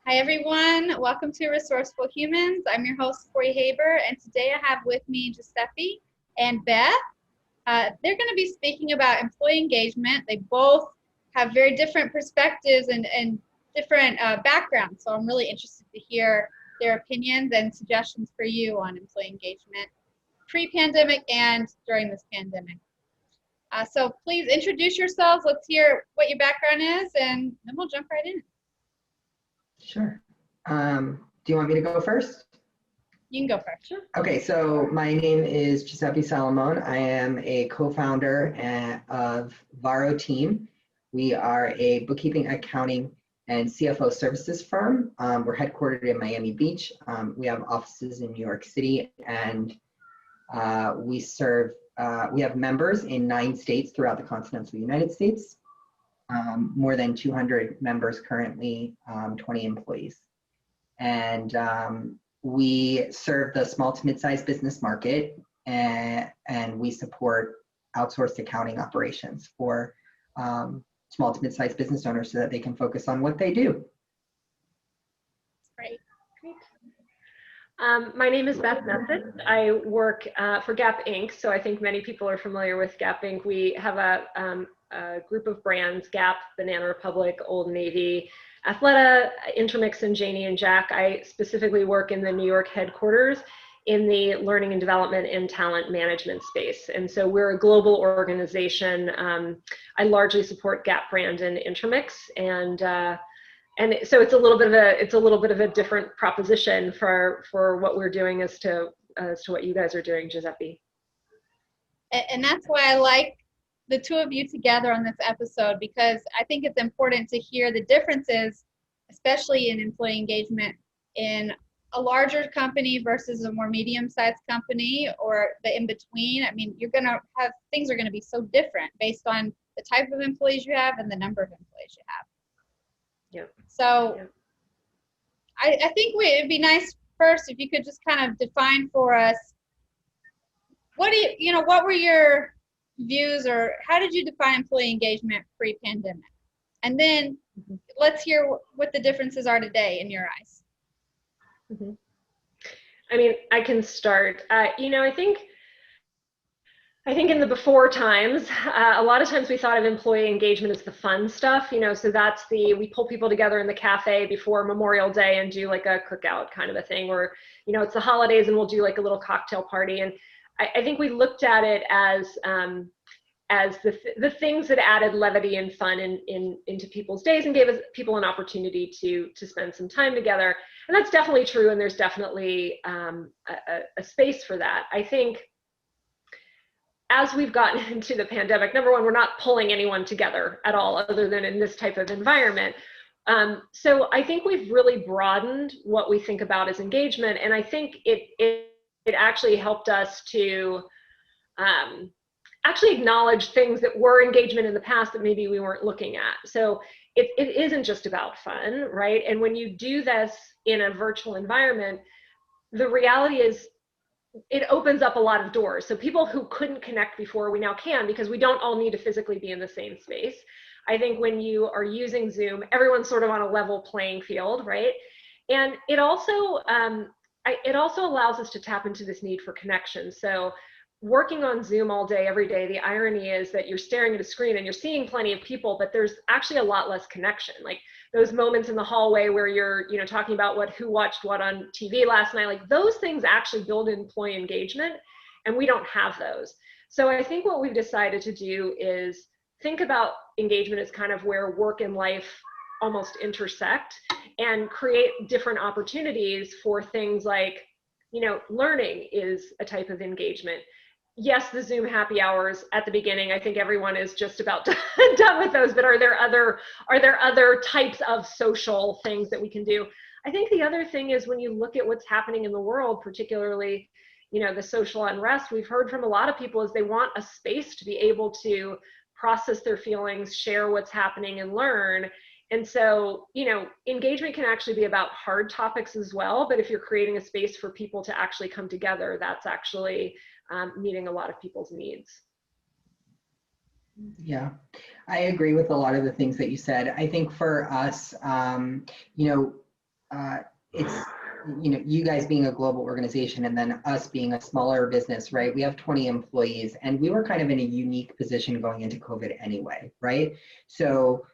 Hi everyone, welcome to Resourceful Humans. I'm your host, Corey Haber, and today I have with me Giuseppe and Beth. They're going to be speaking about employee engagement. They both have very different perspectives and different backgrounds, so I'm really interested to hear their opinions and suggestions for you on employee engagement pre-pandemic and during this pandemic. So please introduce yourselves. Let's hear what your background is, and then we'll jump right in. Sure. Do you want me to go first? You can go first. Sure. Okay, so my name is Giuseppe Salomon. I am a co-founder of Varo Team. We are a bookkeeping, accounting, and CFO services firm. We're headquartered in Miami Beach. We have offices in New York City, and we have members in 9 states throughout the continental United States. More than 200 members currently, 20 employees. And we serve the small to mid-sized business market, and we support outsourced accounting operations for small to mid-sized business owners so that they can focus on what they do. Great. My name is Beth Messett. I work for Gap Inc. So I think many people are familiar with Gap Inc. We have a group of brands: Gap, Banana Republic, Old Navy, Athleta, Intermix, and Janie and Jack. I specifically work in the New York headquarters in the learning and development and talent management space. And so we're a global organization. I largely support Gap brand and Intermix, and so it's a little bit of a different proposition for what we're doing as to what you guys are doing, Giuseppe. And that's why I like the two of you together on this episode, because I think it's important to hear the differences, especially in employee engagement in a larger company versus a more medium-sized company, or the in-between. I mean, things are going to be so different based on the type of employees you have and the number of employees you have. Yeah. So yeah. I think it'd be nice first if you could just kind of define for us, what were your views, or how did you define employee engagement pre-pandemic? And then let's hear what the differences are today in your eyes. Mm-hmm. I mean, I can start. I think in the before times, a lot of times we thought of employee engagement as the fun stuff, so that's we pull people together in the cafe before Memorial Day and do like a cookout kind of a thing, or, it's the holidays and we'll do like a little cocktail party. And I think we looked at it as the things that added levity and fun into people's days and gave people an opportunity to spend some time together. And that's definitely true. And there's definitely a space for that. I think as we've gotten into the pandemic, number one, we're not pulling anyone together at all other than in this type of environment. So I think we've really broadened what we think about as engagement. And I think it actually helped us to actually acknowledge things that were engagement in the past that maybe we weren't looking at. So it isn't just about fun, right? And when you do this in a virtual environment, the reality is it opens up a lot of doors. So people who couldn't connect before, we now can, because we don't all need to physically be in the same space. I think when you are using Zoom, everyone's sort of on a level playing field, right? And it also allows us to tap into this need for connection. So working on Zoom all day, every day, the irony is that you're staring at a screen and you're seeing plenty of people, but there's actually a lot less connection. Like those moments in the hallway where you're, talking about who watched what on TV last night, like those things actually build employee engagement, and we don't have those. So I think what we've decided to do is think about engagement as kind of where work and life almost intersect, and create different opportunities for things like, learning is a type of engagement. Yes, the Zoom happy hours at the beginning, I think everyone is just about done with those, but are there other types of social things that we can do? I think the other thing is when you look at what's happening in the world, particularly, the social unrest, we've heard from a lot of people is they want a space to be able to process their feelings, share what's happening, and learn. And so, engagement can actually be about hard topics as well, but if you're creating a space for people to actually come together, that's actually meeting a lot of people's needs. Yeah, I agree with a lot of the things that you said. I think for us, it's, you guys being a global organization and then us being a smaller business, right? We have 20 employees and we were kind of in a unique position going into COVID anyway, right? So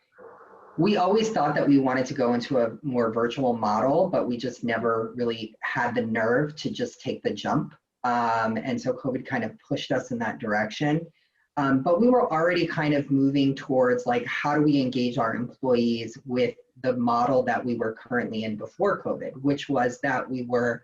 we always thought that we wanted to go into a more virtual model, but we just never really had the nerve to just take the jump. And so COVID kind of pushed us in that direction. But we were already kind of moving towards like, how do we engage our employees with the model that we were currently in before COVID, which was that we were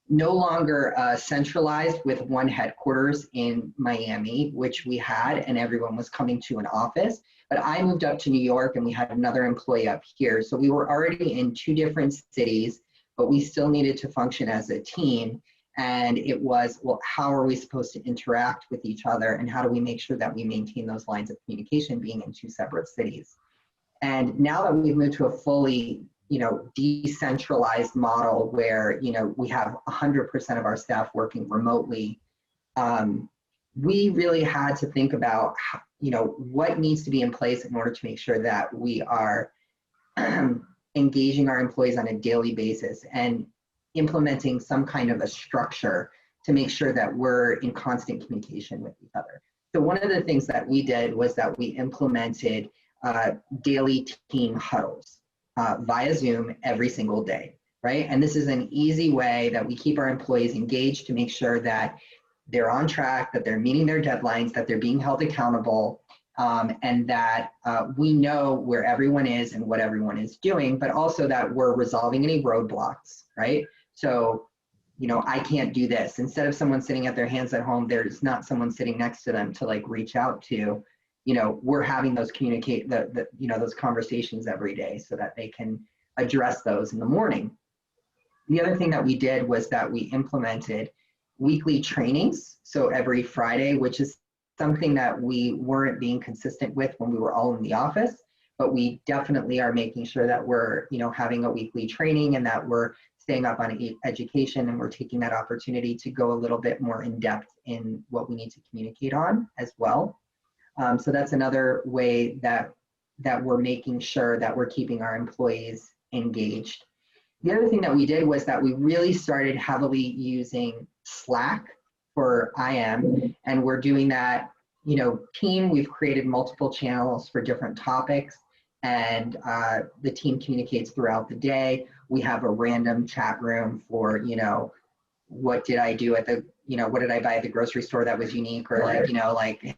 no longer centralized with one headquarters in Miami, which we had, and everyone was coming to an office. But I moved up to New York and we had another employee up here. So we were already in 2 different cities, but we still needed to function as a team. And it was, well, how are we supposed to interact with each other? And how do we make sure that we maintain those lines of communication being in 2 separate cities? And now that we've moved to a fully, decentralized model where, we have 100% of our staff working remotely, we really had to think about, what needs to be in place in order to make sure that we are engaging our employees on a daily basis and implementing some kind of a structure to make sure that we're in constant communication with each other. So one of the things that we did was that we implemented daily team huddles via Zoom every single day, right? And this is an easy way that we keep our employees engaged to make sure that they're on track, that they're meeting their deadlines, that they're being held accountable, and that we know where everyone is and what everyone is doing, but also that we're resolving any roadblocks, right? So, I can't do this. Instead of someone sitting at their hands at home, there's not someone sitting next to them to like reach out to. We're having those those conversations every day so that they can address those in the morning. The other thing that we did was that we implemented weekly trainings. So every Friday, which is something that we weren't being consistent with when we were all in the office, but we definitely are making sure that we're, having a weekly training and that we're staying up on education, and we're taking that opportunity to go a little bit more in depth in what we need to communicate on as well. So that's another way that we're making sure that we're keeping our employees engaged. The other thing that we did was that we really started heavily using Slack for IM, and we're doing that, team. We've created multiple channels for different topics, and the team communicates throughout the day. We have a random chat room for, what did I do at the, what did I buy at the grocery store that was unique, or like,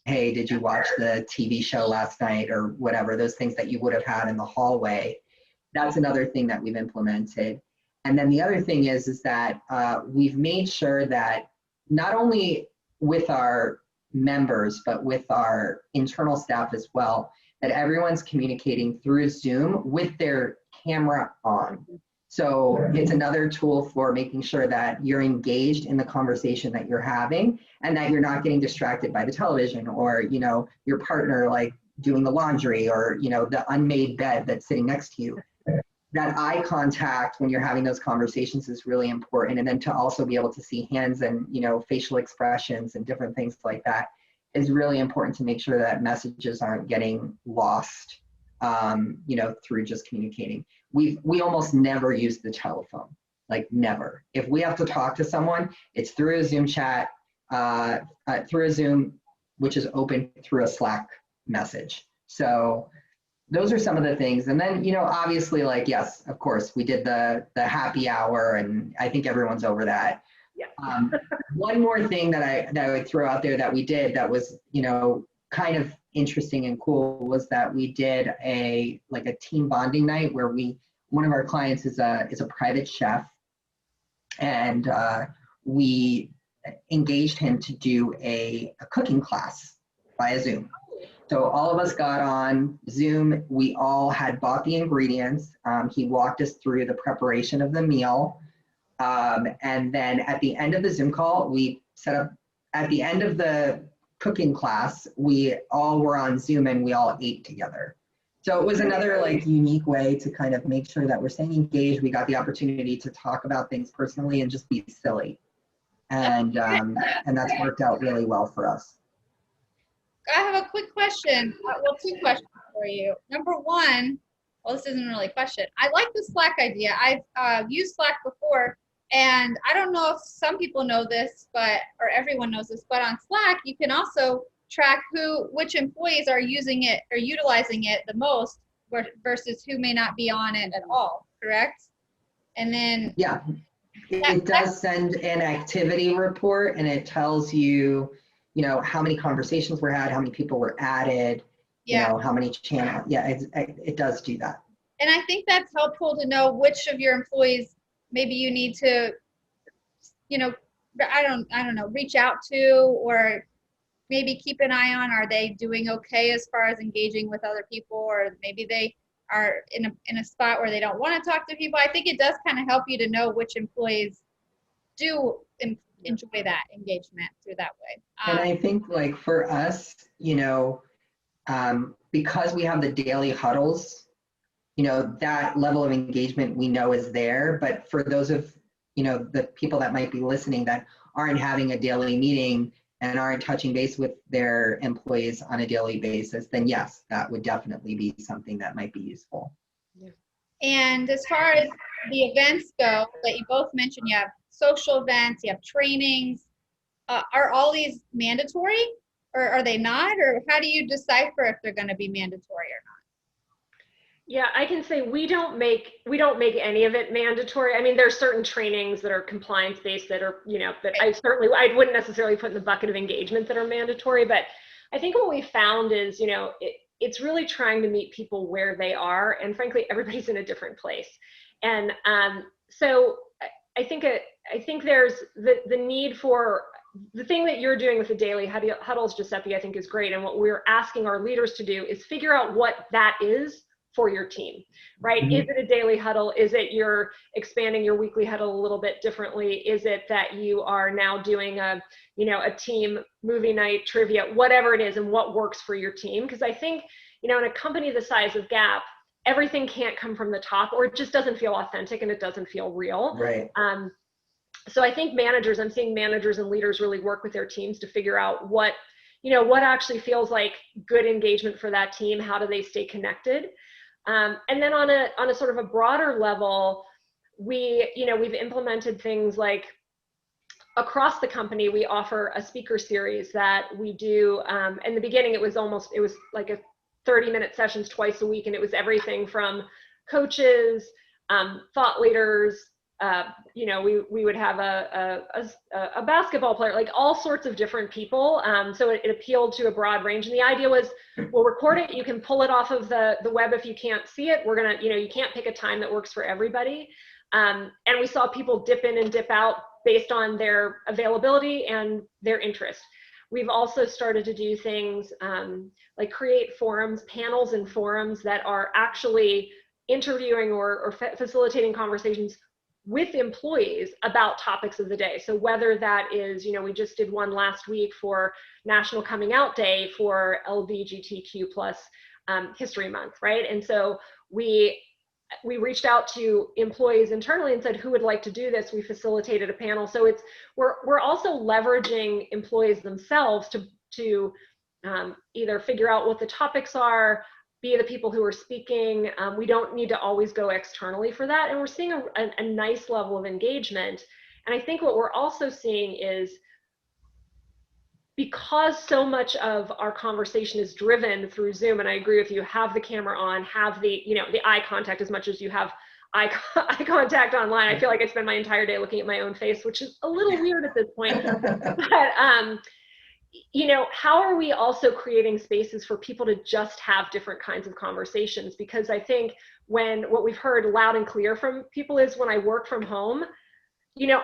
hey, did you watch the TV show last night, or whatever, those things that you would have had in the hallway. That's another thing that we've implemented. And then the other thing is that we've made sure that not only with our members, but with our internal staff as well, that everyone's communicating through Zoom with their camera on. So it's another tool for making sure that you're engaged in the conversation that you're having, and that you're not getting distracted by the television, or, your partner like doing the laundry, or, the unmade bed that's sitting next to you. That eye contact when you're having those conversations is really important. And then to also be able to see hands and, facial expressions and different things like that is really important to make sure that messages aren't getting lost, through just communicating. We almost never use the telephone, like never. If we have to talk to someone, it's through a Zoom chat, through a Zoom, which is open through a Slack message. So those are some of the things. And then, obviously, like, yes, of course, we did the happy hour, and I think everyone's over that. Yeah. One more thing that I would throw out there that we did that was, kind of interesting and cool was that we did a team bonding night where one of our clients is a private chef, and we engaged him to do a cooking class via Zoom. So all of us got on Zoom. We all had bought the ingredients. He walked us through the preparation of the meal. And then at the end of the Zoom call, we set up, at the end of the cooking class, we all were on Zoom and we all ate together. So it was another unique way to kind of make sure that we're staying engaged. We got the opportunity to talk about things personally and just be silly. And that's worked out really well for us. I have a quick question. Well, 2 questions for you. Number one, well, this isn't really a question. I like the Slack idea. I've used Slack before, and I don't know if some people know this, or everyone knows this, but on Slack, you can also track which employees are using it or utilizing it the most versus who may not be on it at all, correct? And then Yeah, it does send an activity report, and it tells you, how many conversations were had, how many people were added, how many channels. Yeah, it does do that. And I think that's helpful to know which of your employees maybe you need to, I don't know, reach out to, or maybe keep an eye on. Are they doing okay as far as engaging with other people, or maybe they are in a spot where they don't want to talk to people. I think it does kind of help you to know which employees do enjoy that engagement through that way. And I think like for us, because we have the daily huddles, that level of engagement we know is there. But for those of, the people that might be listening that aren't having a daily meeting and aren't touching base with their employees on a daily basis, then yes, that would definitely be something that might be useful. Yeah. And as far as the events go that you both mentioned, you have social events, you have trainings. Are all these mandatory, or are they not? Or how do you decipher if they're going to be mandatory or not? Yeah, I can say we don't make any of it mandatory. I mean, there's certain trainings that are compliance based that are, that I wouldn't necessarily put in the bucket of engagement that are mandatory. But I think what we found is, it's really trying to meet people where they are, and frankly, everybody's in a different place. And so I think there's the need for the thing that you're doing with the daily huddles, Giuseppe, I think is great. And what we're asking our leaders to do is figure out what that is for your team, right? Mm-hmm. Is it a daily huddle? Is it you're expanding your weekly huddle a little bit differently? Is it that you are now doing a team movie night trivia, whatever it is, and what works for your team? Because I think, in a company the size of Gap, everything can't come from the top, or it just doesn't feel authentic and it doesn't feel real. Right. So I think I'm seeing managers and leaders really work with their teams to figure out what actually feels like good engagement for that team. How do they stay connected? And then on a sort of a broader level, we've implemented things like across the company, we offer a speaker series that we do. In the beginning, it was like a 30-minute sessions twice a week, and it was everything from coaches, thought leaders. We would have a basketball player, like all sorts of different people. So it appealed to a broad range. And the idea was, we'll record it. You can pull it off of the web if you can't see it. We're going to, you can't pick a time that works for everybody. And we saw people dip in and dip out based on their availability and their interest. We've also started to do things like create forums, panels and forums that are actually interviewing or facilitating conversations with employees about topics of the day. So whether that is, we just did one last week for National Coming Out Day for LGBTQ plus History Month, right? And so we reached out to employees internally and said, who would like to do this? We facilitated a panel. So we're also leveraging employees themselves to either figure out what the topics are, be the people who are speaking. We don't need to always go externally for that. And we're seeing a nice level of engagement. And I think what we're also seeing is, because so much of our conversation is driven through Zoom, and I agree with you, have the camera on, have the eye contact as much as you have eye contact online. I feel like I spend my entire day looking at my own face, which is a little weird at this point. But how are we also creating spaces for people to just have different kinds of conversations? Because I think what we've heard loud and clear from people is, when I work from home,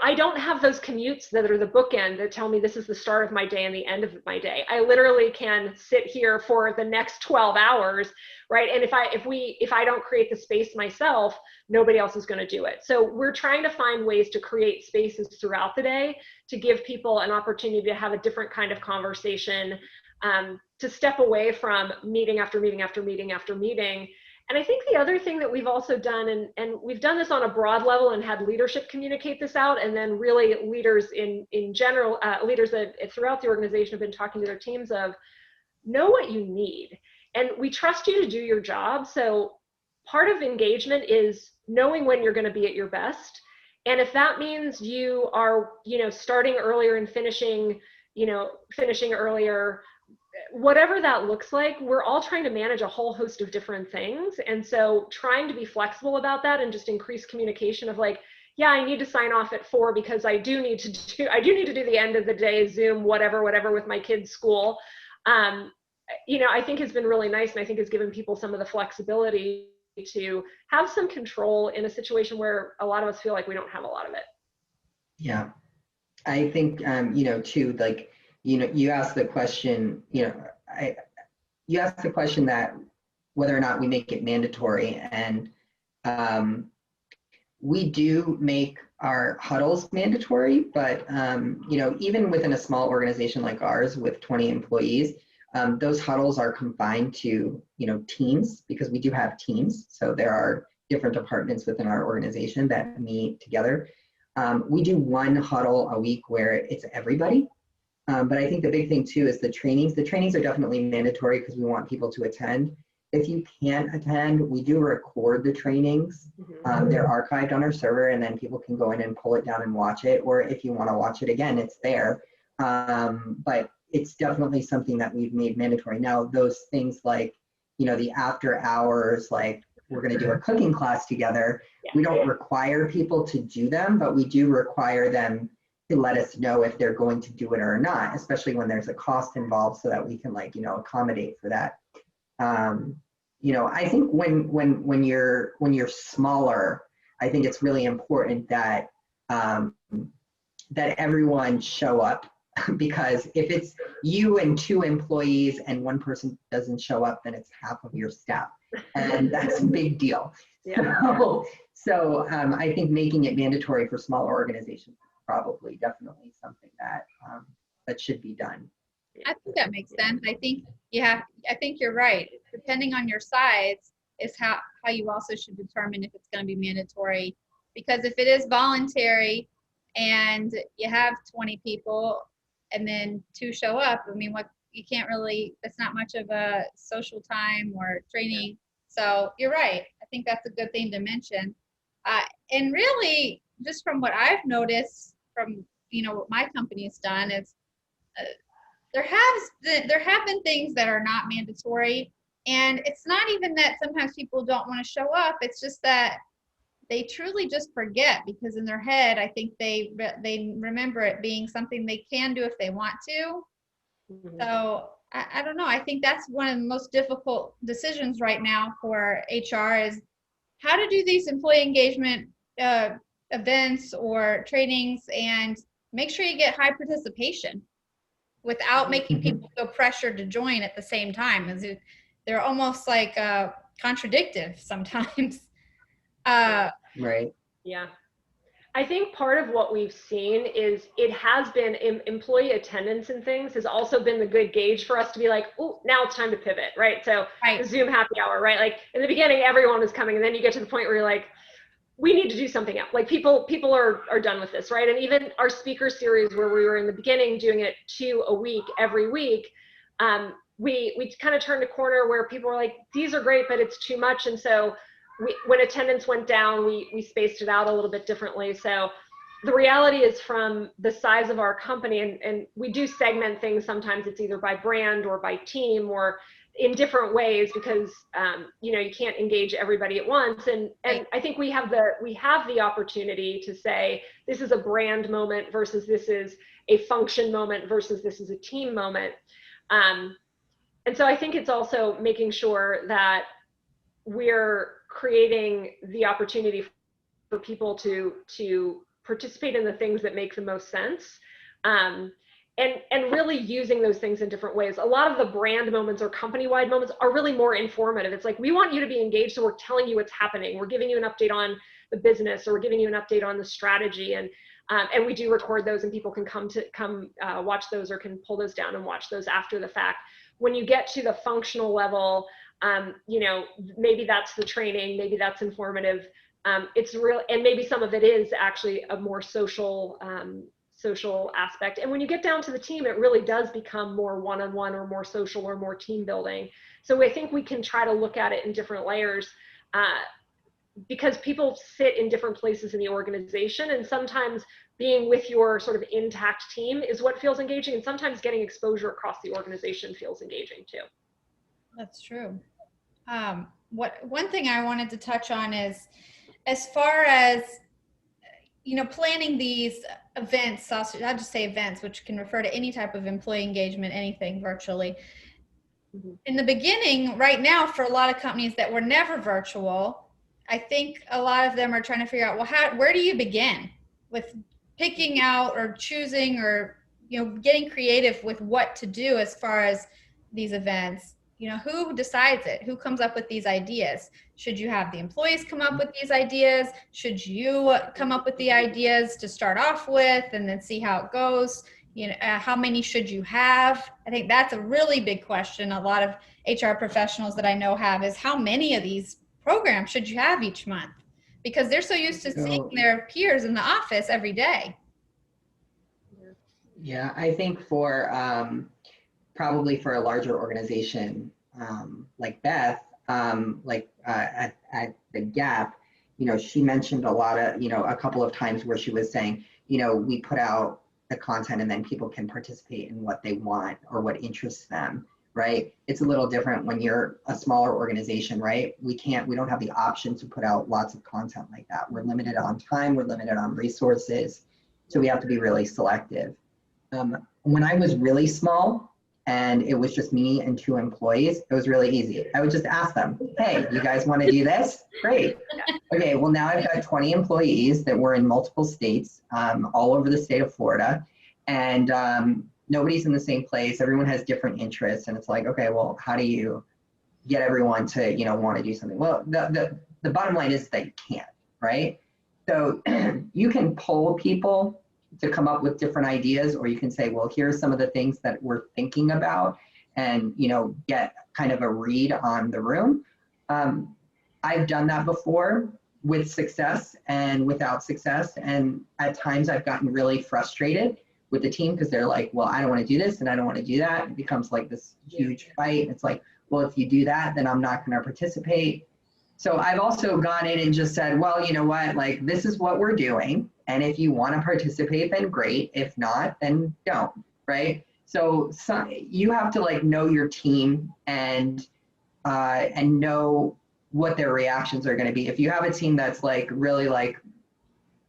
I don't have those commutes that are the bookend that tell me this is the start of my day and the end of my day. I literally can sit here for the next 12 hours, right? And if I don't create the space myself, nobody else is going to do it. So we're trying to find ways to create spaces throughout the day to give people an opportunity to have a different kind of conversation, to step away from meeting after meeting after meeting after meeting. And I think the other thing that we've also done, and we've done this on a broad level and had leadership communicate this out, and then really leaders in general, leaders that throughout the organization have been talking to their teams of, know what you need. And we trust you to do your job. So part of engagement is knowing when you're going to be at your best. And if that means you are, starting earlier and finishing earlier, whatever that looks like, we're all trying to manage a whole host of different things. And so trying to be flexible about that and just increase communication of like, yeah, I need to sign off at 4 because I do need to do the end of the day Zoom, whatever with my kids' school. I think has been really nice, and I think has given people some of the flexibility to have some control in a situation where a lot of us feel like we don't have a lot of it. Yeah, I think too, like, you asked the question, you asked the question that whether or not we make it mandatory, and we do make our huddles mandatory, but even within a small organization like ours with 20 employees, those huddles are confined to teams, because we do have teams. So there are different departments within our organization that meet together. We do one huddle a week where it's everybody. But I think the big thing too is the trainings. The trainings are definitely mandatory because we want people to attend. If you can't attend, we do record the trainings. They're archived on our server, and then people can go in and pull it down and watch it. Or if you want to watch it again, it's there. But it's definitely something that we've made mandatory. Now, those things like, the after hours, like we're going to do a cooking class together. We don't require people to do them, but we do require them to let us know if they're going to do it or not, especially when there's a cost involved, so that we can accommodate for that. I think when you're smaller, I think it's really important that that everyone show up, because if it's you and 2 employees and one person doesn't show up, then it's half of your staff, and that's a big deal. So I think making it mandatory for smaller organizations is probably definitely something that should be done. I think that makes sense. I think you're right. Depending on your size is how you also should determine if it's going to be mandatory. Because if it is voluntary and you have 20 people and then 2 show up, I mean, it's not much of a social time or training. So you're right. I think that's a good thing to mention. And really, just from what I've noticed from, what my company's done is there have been things that are not mandatory. And it's not even that sometimes people don't want to show up. It's just that they truly just forget, because in their head, I think they remember it being something they can do if they want to. So I don't know. I think that's one of the most difficult decisions right now for HR is how to do these employee engagement events or trainings and make sure you get high participation without making people feel pressured to join at the same time. They're almost like contradictive sometimes. Right. Yeah. I think part of what we've seen is it has been employee attendance and things has also been the good gauge for us to be like, oh, now it's time to pivot, right? So the Zoom happy hour, right? Like in the beginning, everyone was coming, and then you get to the point where you're like, we need to do something else. Like people are done with this, right? And even our speaker series where we were in the beginning doing it 2 a week, every week, we kind of turned a corner where people were like, these are great, but it's too much. And so when attendance went down, we spaced it out a little bit differently. So the reality is, from the size of our company, and we do segment things. Sometimes it's either by brand or by team or in different ways, because you can't engage everybody at once. And I think we have the opportunity to say, this is a brand moment versus this is a function moment versus this is a team moment. And so I think it's also making sure that we're creating the opportunity for people to participate in the things that make the most sense, and really using those things in different ways. A lot of the brand moments or company-wide moments are really more informative. It's like, we want you to be engaged, so we're telling you what's happening. We're giving you an update on the business, or we're giving you an update on the strategy, and we do record those, and people can come watch those, or can pull those down and watch those after the fact. When you get to the functional level, maybe that's the training, maybe that's informative. It's real, and maybe some of it is actually a more social aspect. And when you get down to the team, it really does become more one-on-one or more social or more team building. So I think we can try to look at it in different layers. because people sit in different places in the organization, and sometimes being with your sort of intact team is what feels engaging, and sometimes getting exposure across the organization feels engaging too. That's true. One thing I wanted to touch on is, as far as, planning these events, I'll just say events, which can refer to any type of employee engagement, anything virtually. In the beginning, right now, for a lot of companies that were never virtual, I think a lot of them are trying to figure out, well, where do you begin with picking out or choosing or, getting creative with what to do as far as these events? Who decides it? Who comes up with these ideas? Should you have the employees come up with these ideas? Should you come up with the ideas to start off with and then see how it goes? How many should you have? I think that's a really big question a lot of HR professionals that I know have, is how many of these programs should you have each month? Because they're so used to seeing their peers in the office every day. Yeah, I think for probably for a larger organization like Beth, at the Gap, she mentioned a lot of, a couple of times where she was saying, we put out the content and then people can participate in what they want or what interests them, right? It's a little different when you're a smaller organization, right? We don't have the option to put out lots of content like that. We're limited on time, we're limited on resources, so we have to be really selective. When I was really small and it was just me and 2 employees, it was really easy. I would just ask them, hey, you guys want to do this? Great. Okay, well now I've got 20 employees that were in multiple states, all over the state of Florida, and nobody's in the same place. Everyone has different interests, and it's like, okay, well, how do you get everyone to, want to do something? Well, the bottom line is that you can't, right? So you can poll people to come up with different ideas, or you can say, well, here's some of the things that we're thinking about, and get kind of a read on the room. I've done that before with success and without success, and at times I've gotten really frustrated with the team because they're like, well, I don't want to do this and I don't want to do that. It becomes like this huge fight. It's like, well, if you do that, then I'm not going to participate. So I've also gone in and just said, well, you know what, like, this is what we're doing. And if you want to participate, then great. If not, then don't, right? So you have to like know your team and know what their reactions are going to be. If you have a team that's like really like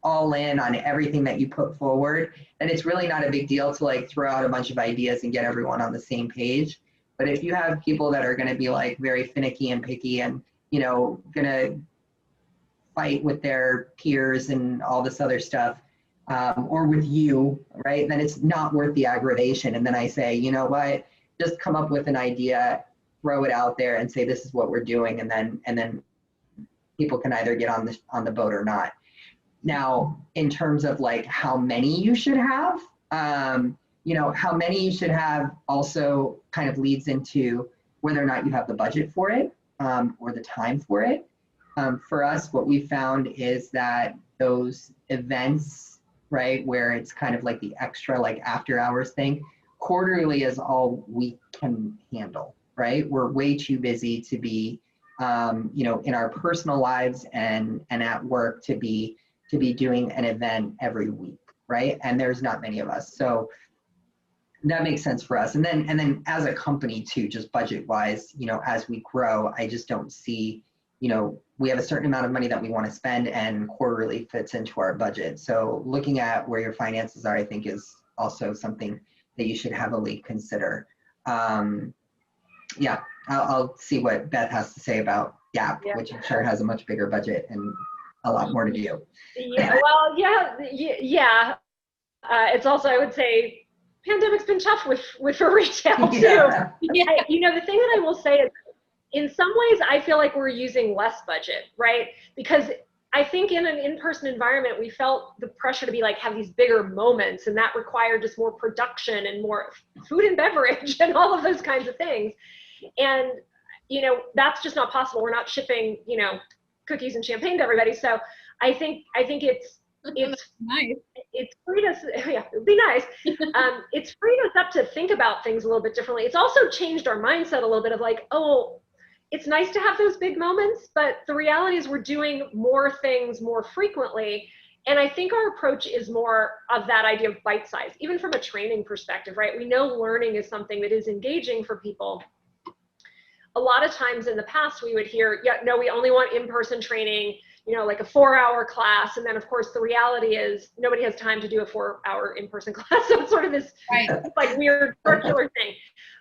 all in on everything that you put forward, then it's really not a big deal to like throw out a bunch of ideas and get everyone on the same page. But if you have people that are going to be like very finicky and picky and, going to fight with their peers and all this other stuff, or with you, right, then it's not worth the aggravation. And then I say, you know what, just come up with an idea, throw it out there and say, this is what we're doing. And then people can either get on the boat or not. Now, in terms of like how many you should have, how many you should have also kind of leads into whether or not you have the budget for it, or the time for it. For us, what we found is that those events, right, where it's kind of like the extra like after hours thing, quarterly is all we can handle, right? We're way too busy to be, in our personal lives and at work to be doing an event every week, right? And there's not many of us. So that makes sense for us. And then as a company too, just budget wise, as we grow, I just don't see, we have a certain amount of money that we want to spend, and quarterly fits into our budget. So looking at where your finances are, I think, is also something that you should heavily consider. Yeah, I'll see what Beth has to say about Gap, which I'm sure has a much bigger budget and a lot more to do. Yeah, well, yeah. It's also, I would say, pandemic's been tough with for retail too. Yeah. The thing that I will say is, in some ways, I feel like we're using less budget, right? Because I think in an in-person environment, we felt the pressure to be like, have these bigger moments, and that required just more production and more food and beverage and all of those kinds of things. And, that's just not possible. We're not shipping, cookies and champagne to everybody. So I think it's nice. It's freed us, yeah, it'd be nice. It's freed us up to think about things a little bit differently. It's also changed our mindset a little bit of like, oh, it's nice to have those big moments, but the reality is we're doing more things more frequently. And I think our approach is more of that idea of bite size, even from a training perspective, right? We know learning is something that is engaging for people. A lot of times in the past, we would hear, yeah, no, we only want in-person training, you know, like a 4-hour class. And then of course, the reality is nobody has time to do a 4-hour in-person class. So it's sort of this like weird circular thing.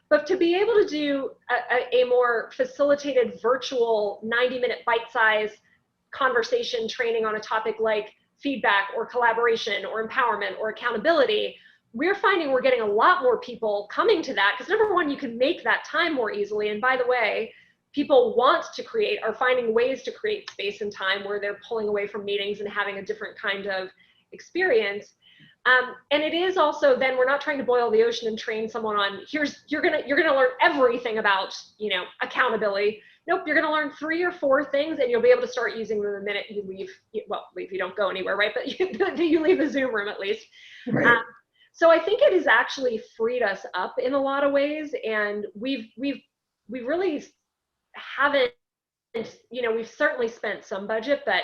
But to be able to do a more facilitated virtual 90-minute bite-sized conversation training on a topic like feedback or collaboration or empowerment or accountability, we're finding we're getting a lot more people coming to that, because number one, you can make that time more easily. And by the way, people want to create, are finding ways to create space and time where they're pulling away from meetings and having a different kind of experience. And it is also, then we're not trying to boil the ocean and train someone on, you're gonna learn everything about, you know, accountability. Nope, you're gonna learn 3 or 4 things and you'll be able to start using them the minute you leave. Well, leave, you don't go anywhere, right? But you leave the Zoom room at least. Right. So I think it has actually freed us up in a lot of ways, and we really haven't, you know, we've certainly spent some budget, but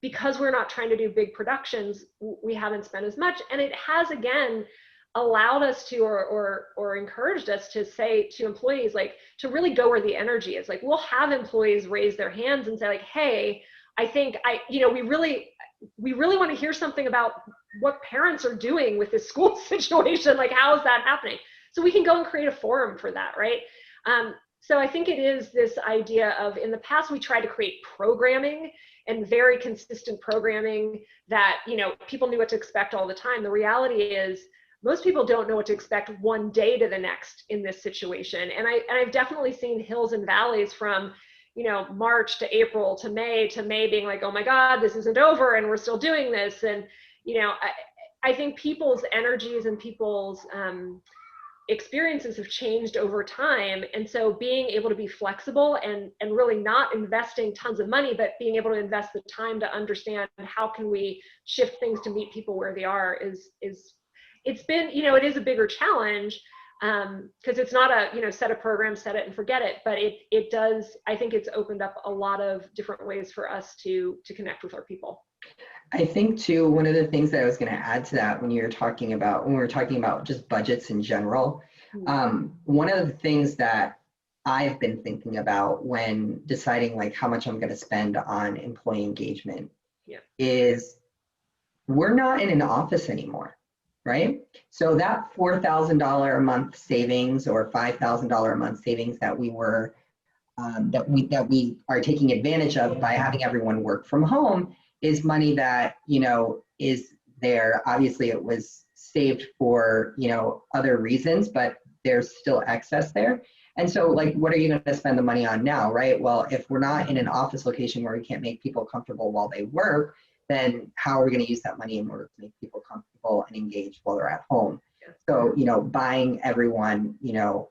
because we're not trying to do big productions, we haven't spent as much. And it has, again, allowed us to, or encouraged us to say to employees, like, to really go where the energy is. Like, we'll have employees raise their hands and say, like, hey, I think you know, we really want to hear something about what parents are doing with this school situation. Like, how is that happening? So we can go and create a forum for that, right? So I think it is this idea of, in the past, we tried to create programming and very consistent programming that, you know, people knew what to expect all the time. The reality is most people don't know what to expect one day to the next in this situation. And I've definitely seen hills and valleys from, you know, March to April to May being like, oh my God, this isn't over and we're still doing this. And, you know, I think people's energies and people's experiences have changed over time. And so being able to be flexible and really not investing tons of money, but being able to invest the time to understand how can we shift things to meet people where they are it's been, you know, it is a bigger challenge, because it's not a, you know, set a program, set it and forget it, but it does, I think it's opened up a lot of different ways for us to connect with our people. I think too, one of the things that I was going to add to that when we were talking about just budgets in general, one of the things that I've been thinking about when deciding like how much I'm going to spend on employee engagement is we're not in an office anymore, right? So that $4,000 a month savings or $5,000 a month savings that we were that we are taking advantage of by having everyone work from home is money that, you know, is there. Obviously it was saved for, you know, other reasons, but there's still excess there. And so like, what are you going to spend the money on now, right? Well, if we're not in an office location where we can't make people comfortable while they work, then how are we going to use that money in order to make people comfortable and engaged while they're at home? So, you know, buying everyone, you know,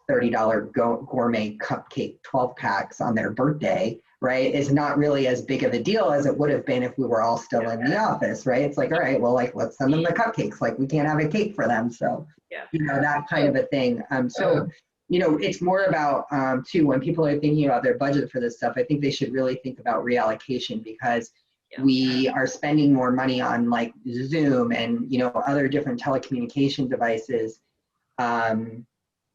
$30 gourmet cupcake 12 packs on their birthday, right, is not really as big of a deal as it would have been if we were all still in the office, right? It's like, all right, well, like, let's send them the cupcakes. Like, we can't have a cake for them. So, you know, that kind of a thing. So, you know, it's more about, too, when people are thinking about their budget for this stuff, I think they should really think about reallocation, because we are spending more money on like Zoom and, you know, other different telecommunication devices,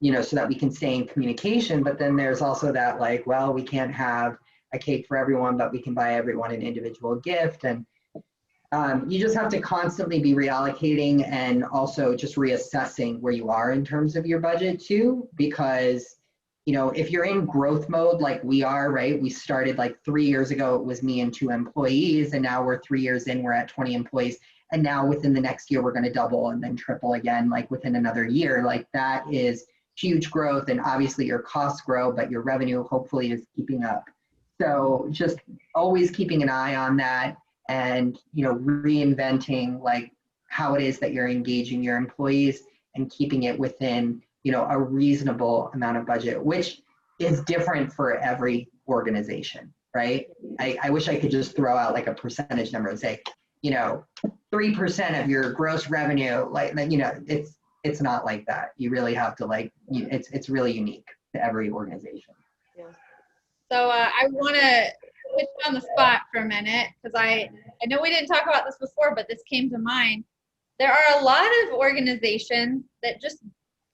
you know, so that we can stay in communication. But then there's also that like, well, we can't have a cake for everyone, but we can buy everyone an individual gift. And you just have to constantly be reallocating and also just reassessing where you are in terms of your budget too, because, you know, if you're in growth mode like we are, right? We started like 3 years ago, it was me and 2 employees, and now we're 3 years in, we're at 20 employees. And now within the next year, we're going to double and then triple again, like within another year. Like that is huge growth, and obviously your costs grow, but your revenue hopefully is keeping up. So just always keeping an eye on that, and, you know, reinventing like how it is that you're engaging your employees and keeping it within, you know, a reasonable amount of budget, which is different for every organization, right? I wish I could just throw out like a percentage number and say, you know, 3% of your gross revenue, like, you know, it's not like that. You really have to like, it's really unique to every organization. So I want to put you on the spot for a minute because I know we didn't talk about this before, but this came to mind. There are a lot of organizations that just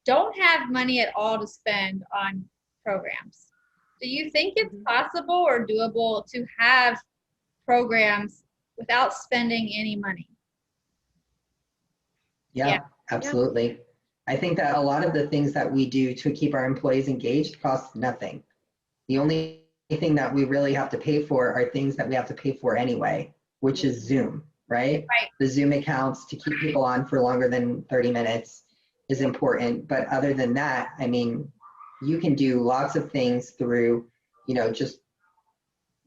don't have money at all to spend on programs. Do you think it's possible or doable to have programs without spending any money? Yeah, absolutely. I think that a lot of the things that we do to keep our employees engaged cost nothing. The only thing that we really have to pay for are things that we have to pay for anyway, which is Zoom, right? Right. The Zoom accounts to keep people on for longer than 30 minutes is important. But other than that, I mean, you can do lots of things through, just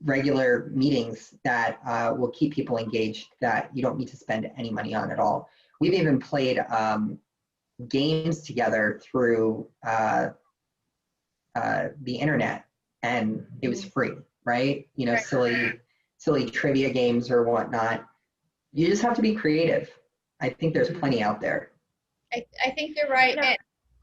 regular meetings that will keep people engaged that you don't need to spend any money on at all. We've even played games together through the internet, and it was free, right? Right. silly trivia games or whatnot. You just have to be creative. I think there's plenty out there. I think you're right. Yeah. And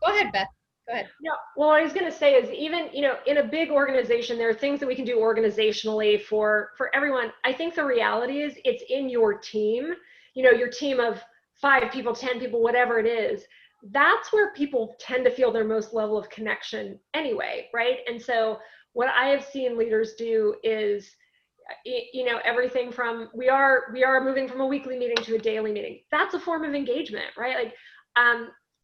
go ahead, Beth. Go ahead. Yeah, well, what I was going to say is even, in a big organization, there are things that we can do organizationally for everyone. I think the reality is it's in your team, your team of 5 people, 10 people, whatever it is. That's where people tend to feel their most level of connection anyway, right? And so what I have seen leaders do is, everything from we are moving from a weekly meeting to a daily meeting. That's a form of engagement, right? Like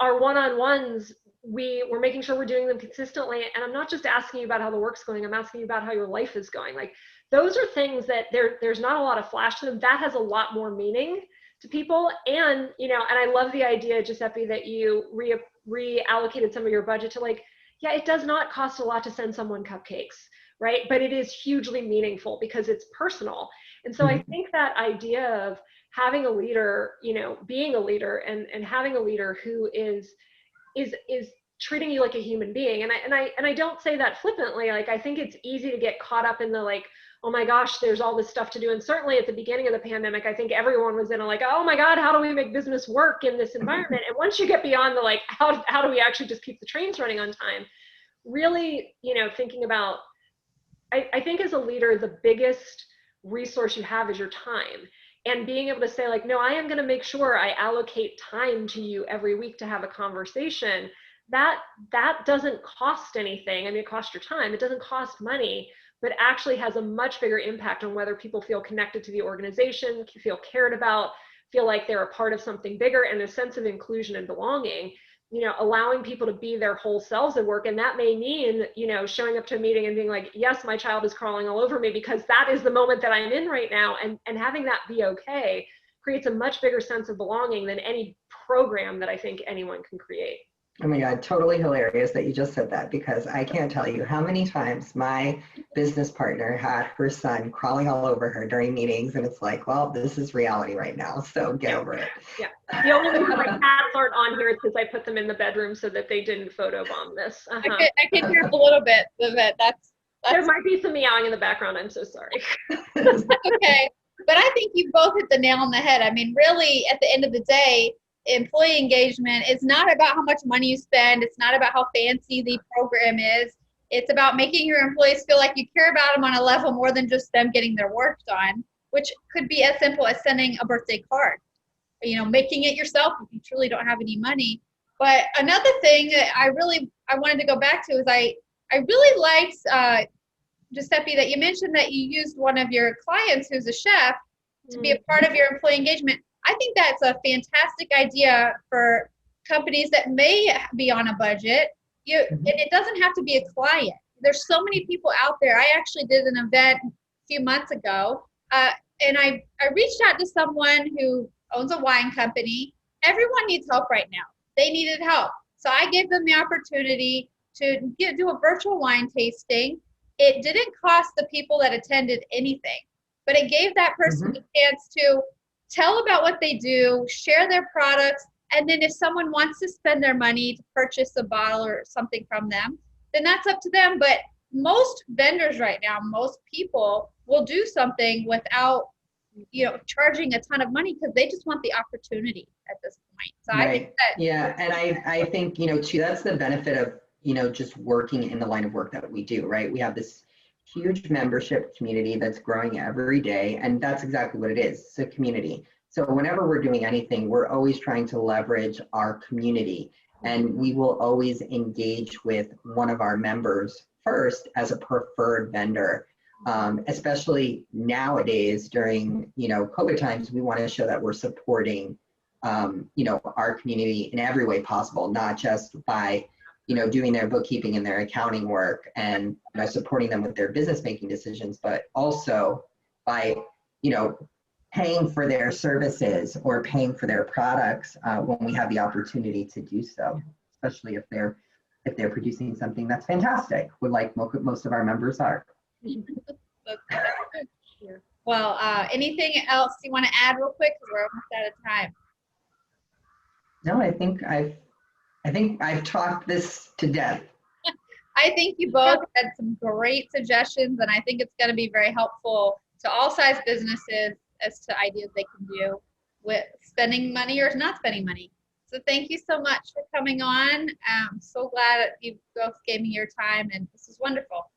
our one-on-ones, we're making sure we're doing them consistently. And I'm not just asking you about how the work's going, I'm asking you about how your life is going. Like those are things that there's not a lot of flash to them. That has a lot more meaning to people. And, and I love the idea, Giuseppe, that you reallocated some of your budget to it does not cost a lot to send someone cupcakes, right? But it is hugely meaningful because it's personal. And so I think that idea of having a leader, being a leader and having a leader who is treating you like a human being. And I don't say that flippantly. I think it's easy to get caught up in the oh my gosh, there's all this stuff to do. And certainly at the beginning of the pandemic, I think everyone was in a oh my God, how do we make business work in this environment? And once you get beyond the how do we actually just keep the trains running on time? Really, thinking about, I think as a leader, the biggest resource you have is your time. And being able to say no, I am going to make sure I allocate time to you every week to have a conversation. That doesn't cost anything. I mean, it costs your time. It doesn't cost money, but actually has a much bigger impact on whether people feel connected to the organization, feel cared about, feel like they're a part of something bigger, and a sense of inclusion and belonging. Allowing people to be their whole selves at work. And that may mean, showing up to a meeting and being yes, my child is crawling all over me because that is the moment that I'm in right now. And having that be okay creates a much bigger sense of belonging than any program that I think anyone can create. Oh my God, totally hilarious that you just said that, because I can't tell you how many times my business partner had her son crawling all over her during meetings, and it's well, this is reality right now, so get over it. Yeah. The only reason my cats aren't on here is because I put them in the bedroom so that they didn't photobomb this. I can hear a little bit of it. That's there might be some meowing in the background. I'm so sorry. That's okay. But I think you both hit the nail on the head. I mean, really, at the end of the day, employee engagement is not about how much money you spend. It's not about how fancy the program is. It's about making your employees feel like you care about them on a level more than just them getting their work done, which could be as simple as sending a birthday card, making it yourself if you truly don't have any money. But another thing that I wanted to go back to is I really liked, Giuseppe, that you mentioned that you used one of your clients who's a chef to be a part of your employee engagement. I think that's a fantastic idea for companies that may be on a budget. And it doesn't have to be a client. There's so many people out there. I actually did an event a few months ago, and I reached out to someone who owns a wine company. Everyone needs help right now. They needed help. So I gave them the opportunity to do a virtual wine tasting. It didn't cost the people that attended anything, but it gave that person a chance to tell about what they do, share their products, and then if someone wants to spend their money to purchase a bottle or something from them, then that's up to them. But most vendors right now, most people will do something without, charging a ton of money because they just want the opportunity at this point. So right. I think that. Yeah, and I think, too, that's the benefit of, just working in the line of work that we do, right? We have this huge membership community that's growing every day. And that's exactly what it is. It's a community. So whenever we're doing anything, we're always trying to leverage our community. And we will always engage with one of our members first as a preferred vendor. Especially nowadays during, COVID times, we want to show that we're supporting, our community in every way possible, not just by, doing their bookkeeping and their accounting work and supporting them with their business making decisions, but also by, paying for their services or paying for their products when we have the opportunity to do so, especially if they're producing something that's fantastic, like most of our members are. Well, anything else you want to add real quick? Because we're almost out of time. No, I think I've talked this to death. I think you both had some great suggestions, and I think it's going to be very helpful to all size businesses as to ideas they can do with spending money or not spending money. So thank you so much for coming on. I'm so glad you both gave me your time, and this is wonderful.